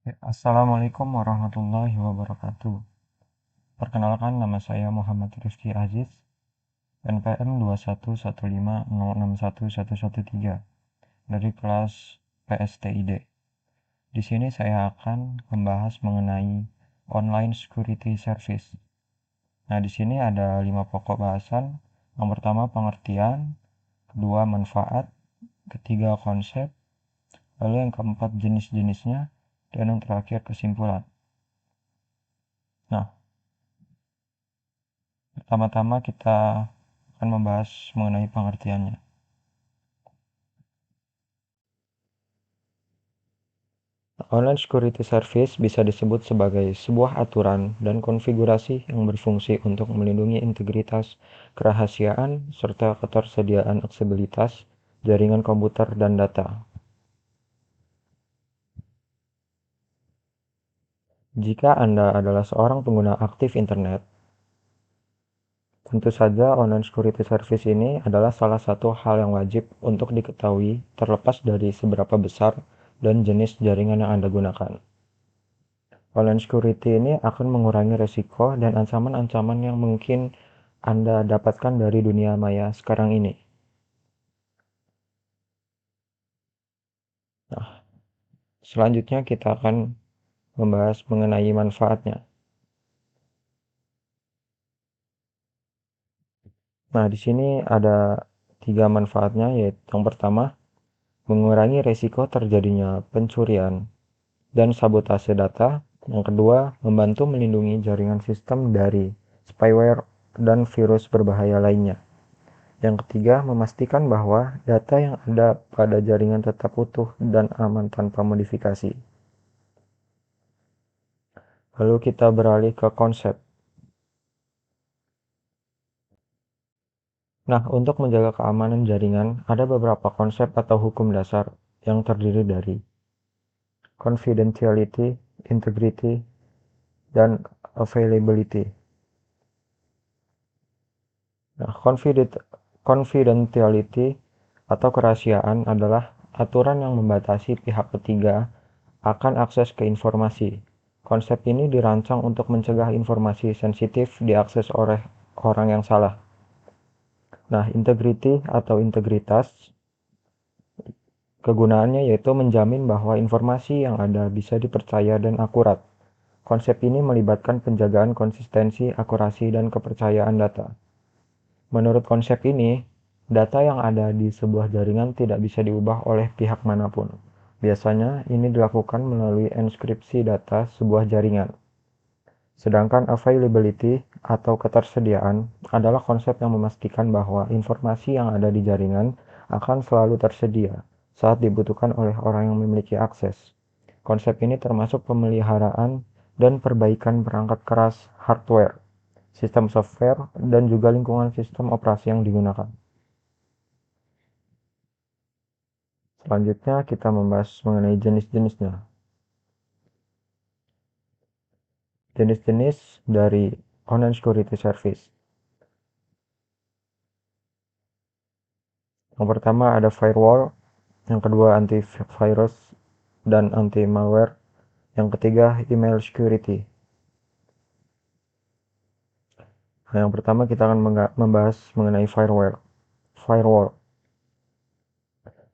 Assalamualaikum warahmatullahi wabarakatuh. Perkenalkan, nama saya Muhammad Rifki Aziz, NPM 21150611113 dari kelas PSTID. Di sini saya akan membahas mengenai online security service. Nah, di sini ada 5 pokok bahasan. Yang pertama pengertian, kedua manfaat, ketiga konsep, lalu yang keempat jenis-jenisnya, dan yang terakhir kesimpulan. Nah, pertama-tama kita akan membahas mengenai pengertiannya. Online security service bisa disebut sebagai sebuah aturan dan konfigurasi yang berfungsi untuk melindungi integritas, kerahasiaan, serta ketersediaan aksesibilitas jaringan komputer dan data. Jika Anda adalah seorang pengguna aktif internet, tentu saja online security service ini adalah salah satu hal yang wajib untuk diketahui terlepas dari seberapa besar dan jenis jaringan yang Anda gunakan. Online security ini akan mengurangi resiko dan ancaman-ancaman yang mungkin Anda dapatkan dari dunia maya sekarang ini. Nah, selanjutnya kita akan membahas mengenai manfaatnya. Nah, di sini ada 3 manfaatnya, yaitu yang pertama, mengurangi resiko terjadinya pencurian dan sabotase data. Yang kedua, membantu melindungi jaringan sistem dari spyware dan virus berbahaya lainnya. Yang ketiga, memastikan bahwa data yang ada pada jaringan tetap utuh dan aman tanpa modifikasi. Lalu kita beralih ke konsep. Nah, untuk menjaga keamanan jaringan, ada beberapa konsep atau hukum dasar yang terdiri dari confidentiality, integrity, dan availability. Nah, confidentiality atau kerahasiaan adalah aturan yang membatasi pihak ketiga akan akses ke informasi. Konsep ini dirancang untuk mencegah informasi sensitif diakses oleh orang yang salah. Nah, integrity atau integritas, kegunaannya yaitu menjamin bahwa informasi yang ada bisa dipercaya dan akurat. Konsep ini melibatkan penjagaan konsistensi, akurasi, dan kepercayaan data. Menurut konsep ini, data yang ada di sebuah jaringan tidak bisa diubah oleh pihak manapun. Biasanya, ini dilakukan melalui enskripsi data sebuah jaringan. Sedangkan availability atau ketersediaan adalah konsep yang memastikan bahwa informasi yang ada di jaringan akan selalu tersedia saat dibutuhkan oleh orang yang memiliki akses. Konsep ini termasuk pemeliharaan dan perbaikan perangkat keras hardware, sistem software, dan juga lingkungan sistem operasi yang digunakan. Selanjutnya kita membahas mengenai jenis-jenisnya. Jenis-jenis dari online security service. Yang pertama ada firewall, yang kedua antivirus dan anti-malware, yang ketiga email security. Nah, yang pertama kita akan membahas mengenai firewall. Firewall.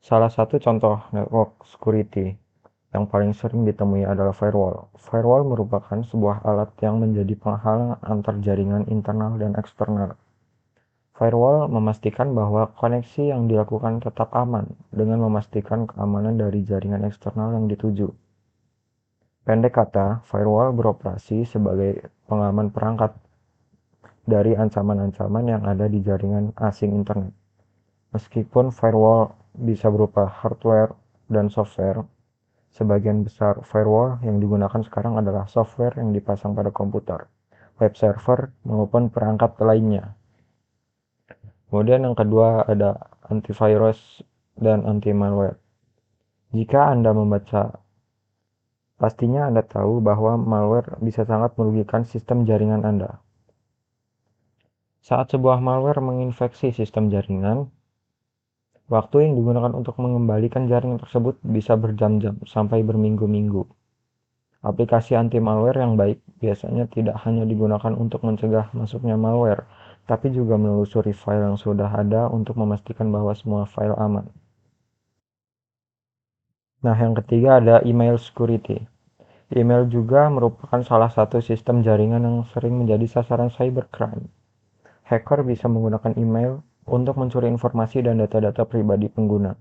Salah satu contoh network security yang paling sering ditemui adalah firewall. Firewall merupakan sebuah alat yang menjadi penghalang antar jaringan internal dan eksternal. Firewall memastikan bahwa koneksi yang dilakukan tetap aman dengan memastikan keamanan dari jaringan eksternal yang dituju. Pendek kata, firewall beroperasi sebagai pengaman perangkat dari ancaman-ancaman yang ada di jaringan asing internet. Meskipun firewall bisa berupa hardware dan software, sebagian besar firewall yang digunakan sekarang adalah software yang dipasang pada komputer, web server, maupun perangkat lainnya. Kemudian yang kedua ada antivirus dan anti-malware. Jika Anda membaca, pastinya Anda tahu bahwa malware bisa sangat merugikan sistem jaringan Anda. Saat sebuah malware menginfeksi sistem jaringan, waktu yang digunakan untuk mengembalikan jaringan tersebut bisa berjam-jam sampai berminggu-minggu. Aplikasi anti-malware yang baik biasanya tidak hanya digunakan untuk mencegah masuknya malware, tapi juga menelusuri file yang sudah ada untuk memastikan bahwa semua file aman. Nah, yang ketiga ada email security. Email juga merupakan salah satu sistem jaringan yang sering menjadi sasaran cybercrime. Hacker bisa menggunakan email untuk mencuri informasi dan data-data pribadi pengguna.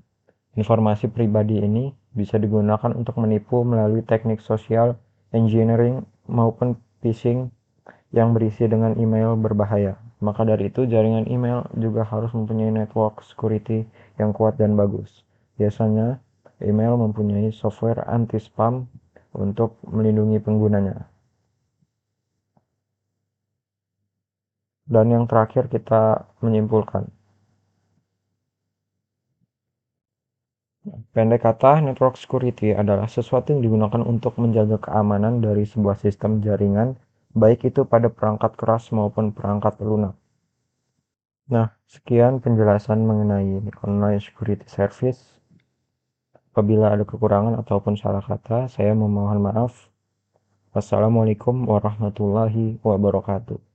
Informasi pribadi ini bisa digunakan untuk menipu melalui teknik social engineering maupun phishing yang berisi dengan email berbahaya. Maka dari itu, jaringan email juga harus mempunyai network security yang kuat dan bagus. Biasanya, email mempunyai software anti-spam untuk melindungi penggunanya. Dan yang terakhir kita menyimpulkan. Pendek kata, network security adalah sesuatu yang digunakan untuk menjaga keamanan dari sebuah sistem jaringan, baik itu pada perangkat keras maupun perangkat lunak. Nah, sekian penjelasan mengenai online security service. Apabila ada kekurangan ataupun salah kata, saya memohon maaf. Wassalamualaikum warahmatullahi wabarakatuh.